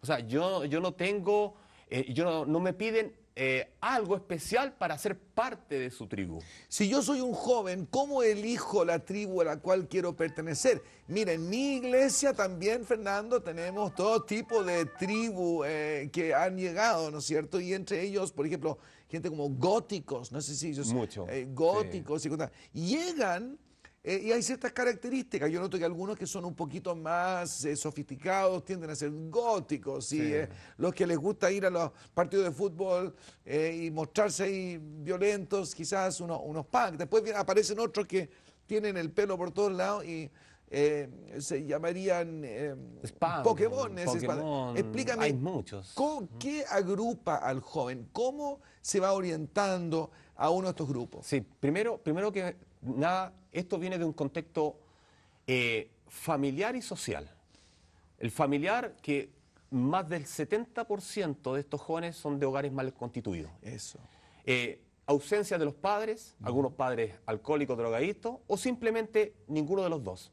O sea, yo no tengo, no me piden algo especial para ser parte de su tribu. Si yo soy un joven, ¿cómo elijo la tribu a la cual quiero pertenecer? Mira, en mi iglesia también, Fernando, tenemos todo tipo de tribu que han llegado, ¿no es cierto? Y entre ellos, por ejemplo, gente como góticos, no sé si ellos... Mucho. góticos Sí. y cosas. Llegan... y hay ciertas características. Yo noto que algunos que son un poquito más sofisticados tienden a ser góticos. Y Sí. los que les gusta ir a los partidos de fútbol y mostrarse ahí violentos, quizás unos punk. Después aparecen otros que tienen el pelo por todos lados y se llamarían Spam, Pokémones. Pokémon, Explícame, hay muchos. ¿qué agrupa al joven? ¿Cómo se va orientando a uno de estos grupos? Sí, primero que nada, esto viene de un contexto familiar y social. El familiar, que más del 70% de estos jóvenes son de hogares mal constituidos. Eso. Ausencia de los padres, algunos padres alcohólicos, drogadictos, o simplemente ninguno de los dos.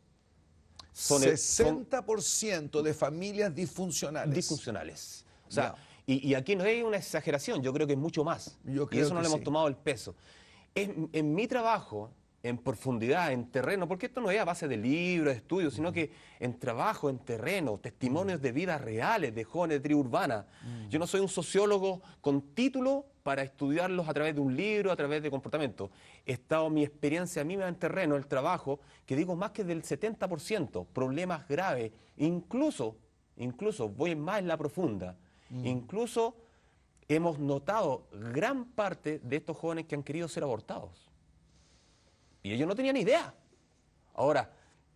Son 60% de familias disfuncionales. disfuncionales. O sea, y aquí no es una exageración, yo creo que es mucho más. Yo Y creo eso no que le hemos sí. tomado el peso. En mi trabajo, en profundidad, en terreno, porque esto no es a base de libros, de estudios, sino que en trabajo, en terreno, testimonios de vidas reales de jóvenes de tribu urbana. Yo no soy un sociólogo con título para estudiarlos a través de un libro, a través de comportamiento. He estado mi experiencia misma en terreno, el trabajo, que digo más que del 70%, problemas graves, incluso voy más en la profunda, incluso hemos notado gran parte de estos jóvenes que han querido ser abortados. Y ellos no tenían idea. Ahora,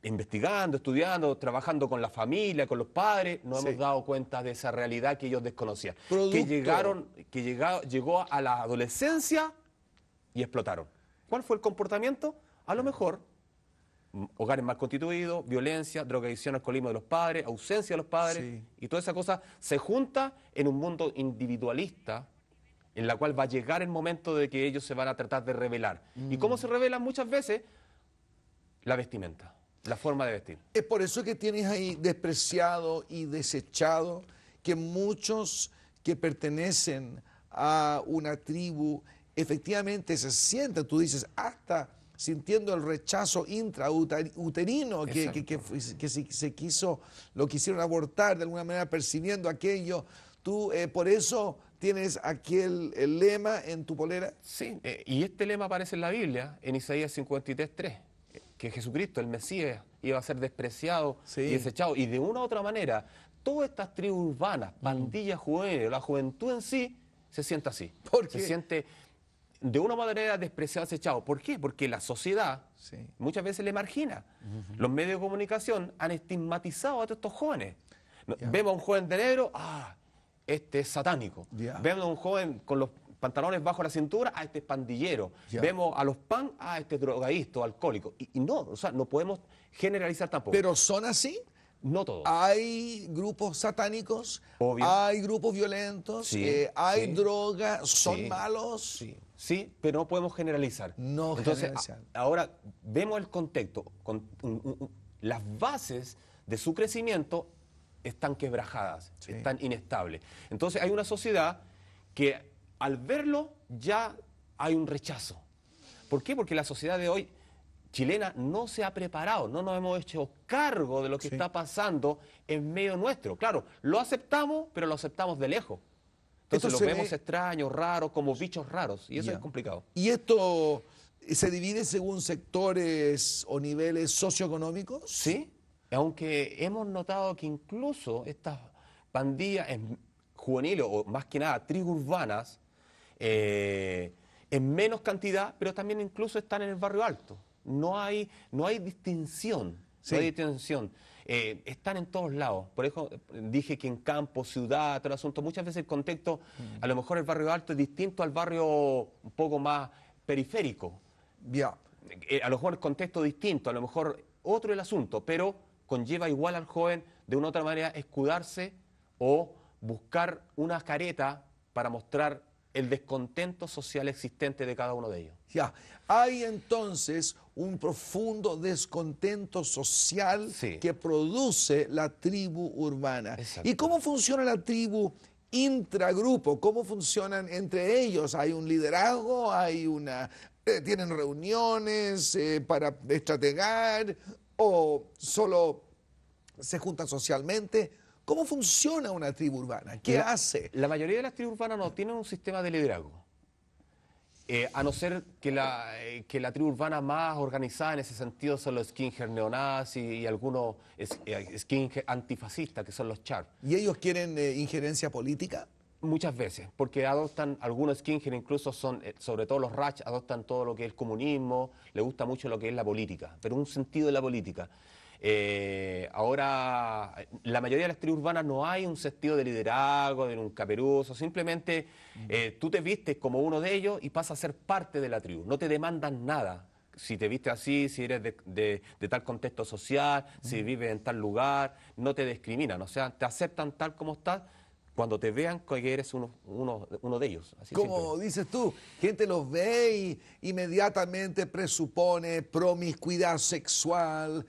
investigando, estudiando, trabajando con la familia, con los padres, nos Sí. hemos dado cuenta de esa realidad que ellos desconocían. Producto. Llegó a la adolescencia y explotaron. ¿Cuál fue el comportamiento? A lo mejor, hogares mal constituidos, violencia, drogadicción, alcoholismo de los padres, ausencia de los padres, Sí. y toda esa cosa se junta en un mundo individualista en la cual va a llegar el momento de que ellos se van a tratar de revelar. ¿Y cómo se revelan muchas veces? La vestimenta, la forma de vestir. Es por eso que tienes ahí despreciado y desechado que muchos que pertenecen a una tribu efectivamente se sienten, tú dices, hasta sintiendo el rechazo intrauterino que se quiso, lo quisieron abortar de alguna manera, percibiendo aquello. Tú por eso tienes aquel el lema en tu polera. Sí, y este lema aparece en la Biblia, en Isaías 53:3, que Jesucristo, el Mesías, iba a ser despreciado Sí. y desechado. Y de una u otra manera, todas estas tribus urbanas, pandillas juveniles, la juventud en sí, se siente así. ¿Por Se qué? siente de una manera despreciado, desechado. ¿Por qué? Porque la sociedad Sí. muchas veces le margina. Los medios de comunicación han estigmatizado a todos estos jóvenes. Vemos a un joven de negro, este es satánico. Ya. Vemos a un joven con los pantalones bajo la cintura, este es pandillero. Ya. Vemos a los pan, este es drogadicto, alcohólico. Y no, o sea, no podemos generalizar tampoco. Pero son así. no todos. Hay grupos satánicos, Obvio. hay grupos violentos, Sí, hay sí. droga, son Sí, malos. Sí, pero no podemos generalizar. No Entonces, generalizar. ahora vemos el contexto, las bases de su crecimiento están quebrajadas, Sí. están inestables. Entonces hay una sociedad que al verlo ya hay un rechazo. ¿Por qué? Porque la sociedad de hoy chilena no se ha preparado, no nos hemos hecho cargo de lo que Sí. está pasando en medio nuestro. Claro, lo aceptamos, pero lo aceptamos de lejos. Entonces Esto los se vemos ve- extraños, raros, como bichos raros. Y eso Ya. es complicado. ¿Y esto se divide según sectores o niveles socioeconómicos? Sí, aunque hemos notado que incluso estas pandillas juveniles, o más que nada tribus urbanas, en menos cantidad, pero también incluso están en el barrio alto. No hay distinción. Sí. No hay distinción. Están en todos lados. Por eso dije que en campo, ciudad, todo el asunto, muchas veces el contexto, a lo mejor el barrio alto es distinto al barrio un poco más periférico. Ya. A lo mejor el contexto distinto, a lo mejor otro el asunto, pero conlleva igual al joven de una u otra manera escudarse o buscar una careta para mostrar el descontento social existente de cada uno de ellos. Ya. Hay entonces un profundo descontento social Sí. que produce la tribu urbana. Exacto. ¿Y cómo funciona la tribu intragrupo? ¿Cómo funcionan entre ellos? ¿Hay un liderazgo? ¿Tienen reuniones para estrategar? ¿O solo se juntan socialmente? ¿Cómo funciona una tribu urbana? ¿Qué hace? La mayoría de las tribus urbanas no tienen un sistema de liderazgo. A no ser que la tribu urbana más organizada en ese sentido son los skinhead neonazis y algunos skinhead antifascistas, que son los Sharp. ¿Y ellos quieren injerencia política? Muchas veces, porque adoptan, algunos skinhead incluso son, sobre todo los Ratch, adoptan todo lo que es el comunismo, les gusta mucho lo que es la política, pero un sentido de la política. Ahora, la mayoría de las tribus urbanas no hay un sentido de liderazgo, de un caperuso, simplemente tú te vistes como uno de ellos y pasas a ser parte de la tribu, no te demandan nada. Si te vistes así, si eres de tal contexto social, si vives en tal lugar, no te discriminan, o sea, te aceptan tal como estás cuando te vean que eres uno de ellos. Así Como simple. dices tú, gente los ve y inmediatamente presupone promiscuidad sexual,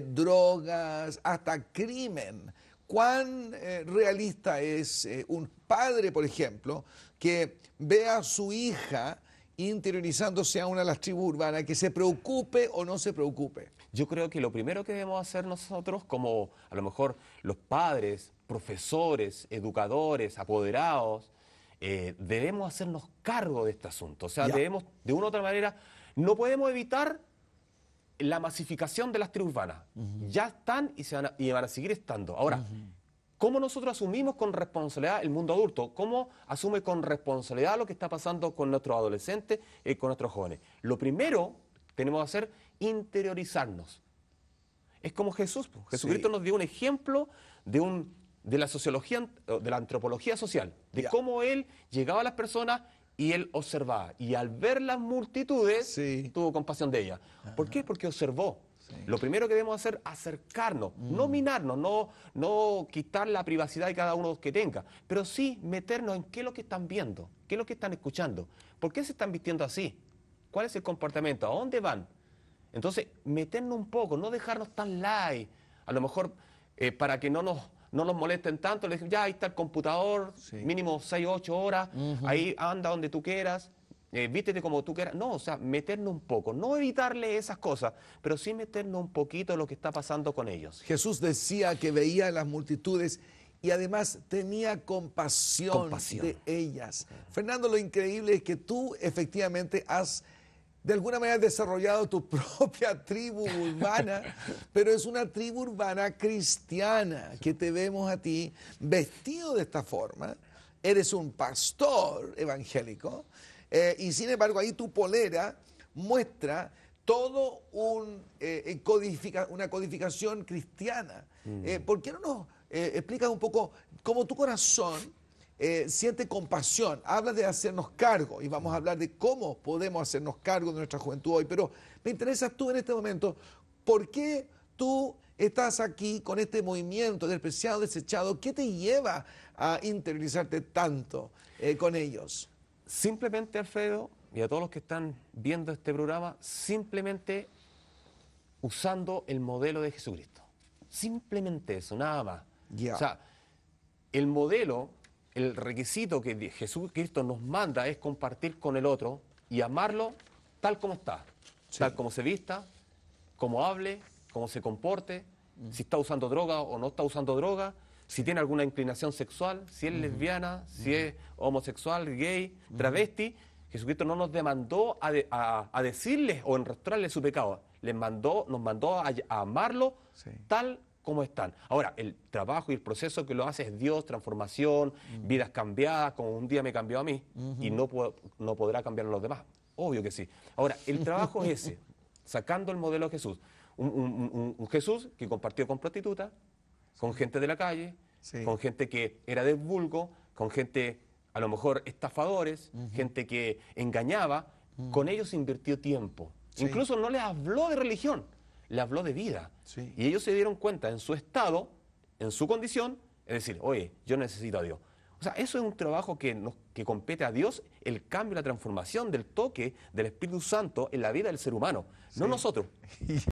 drogas, hasta crimen. ¿Cuán realista es un padre, por ejemplo, que ve a su hija interiorizándose a una de las tribus urbanas, que se preocupe o no se preocupe? Yo creo que lo primero que debemos hacer nosotros, como a lo mejor los padres, profesores, educadores, apoderados, debemos hacernos cargo de este asunto. O sea, Ya. debemos, de una u otra manera, no podemos evitar la masificación de las tribus urbanas. Ya están y van a seguir estando. Ahora, ¿cómo nosotros asumimos con responsabilidad el mundo adulto? ¿Cómo asume con responsabilidad lo que está pasando con nuestros adolescentes y con nuestros jóvenes? Lo primero que tenemos que hacer, interiorizarnos. Es como Jesús. Jesucristo Sí. nos dio un ejemplo de la sociología, de la antropología social, de Ya. cómo él llegaba a las personas y él observaba. Y al ver las multitudes, Sí. tuvo compasión de ellas. ¿Por qué? Porque observó. Lo primero que debemos hacer es acercarnos, no minarnos, no quitar la privacidad de cada uno que tenga, pero sí meternos en qué es lo que están viendo, qué es lo que están escuchando, por qué se están vistiendo así, cuál es el comportamiento, a dónde van. Entonces, meternos un poco, no dejarnos tan light, a lo mejor para que no nos molesten tanto, les digo, ya ahí está el computador, Sí. mínimo 6 o 8 horas, ahí anda donde tú quieras. Vístete como tú quieras. No, o sea, meternos un poco. No evitarle esas cosas, pero sí meternos un poquito en lo que está pasando con ellos. Jesús decía que veía las multitudes y además tenía compasión de ellas. Fernando, lo increíble es que tú efectivamente has de alguna manera desarrollado tu propia tribu urbana, pero es una tribu urbana cristiana que te vemos a ti vestido de esta forma. Eres un pastor evangélico. Y sin embargo, ahí tu polera muestra todo una codificación cristiana. ¿Por qué no nos explicas un poco cómo tu corazón siente compasión? Hablas de hacernos cargo y vamos a hablar de cómo podemos hacernos cargo de nuestra juventud hoy, pero me interesa tú en este momento, ¿por qué tú estás aquí con este movimiento despreciado, desechado? ¿Qué te lleva a interiorizarte tanto con ellos? Simplemente, Alfredo, y a todos los que están viendo este programa, simplemente usando el modelo de Jesucristo. Simplemente eso, nada más. Ya. O sea, el modelo, el requisito que Jesucristo nos manda es compartir con el otro y amarlo tal como está, Sí. tal como se vista, como hable, como se comporte, si está usando droga o no está usando droga, si tiene alguna inclinación sexual, si es lesbiana, si es homosexual, gay, travesti. Jesucristo no nos demandó a decirles o enrostrarles su pecado, nos mandó a amarlo Sí. tal como están. Ahora, el trabajo y el proceso que lo hace es Dios, transformación, vidas cambiadas, como un día me cambió a mí, y no podrá cambiar a los demás. Obvio que sí. Ahora, el trabajo es ese, sacando el modelo de Jesús. Un Jesús que compartió con prostitutas, con gente de la calle, Sí. con gente que era del vulgo, con gente, a lo mejor, estafadores, gente que engañaba. Con ellos invirtió tiempo. Sí. Incluso no les habló de religión, le habló de vida. Sí. Y ellos se dieron cuenta en su estado, en su condición, es decir, oye, yo necesito a Dios. O sea, eso es un trabajo que compete a Dios, el cambio, la transformación del toque del Espíritu Santo en la vida del ser humano, no Sí. nosotros.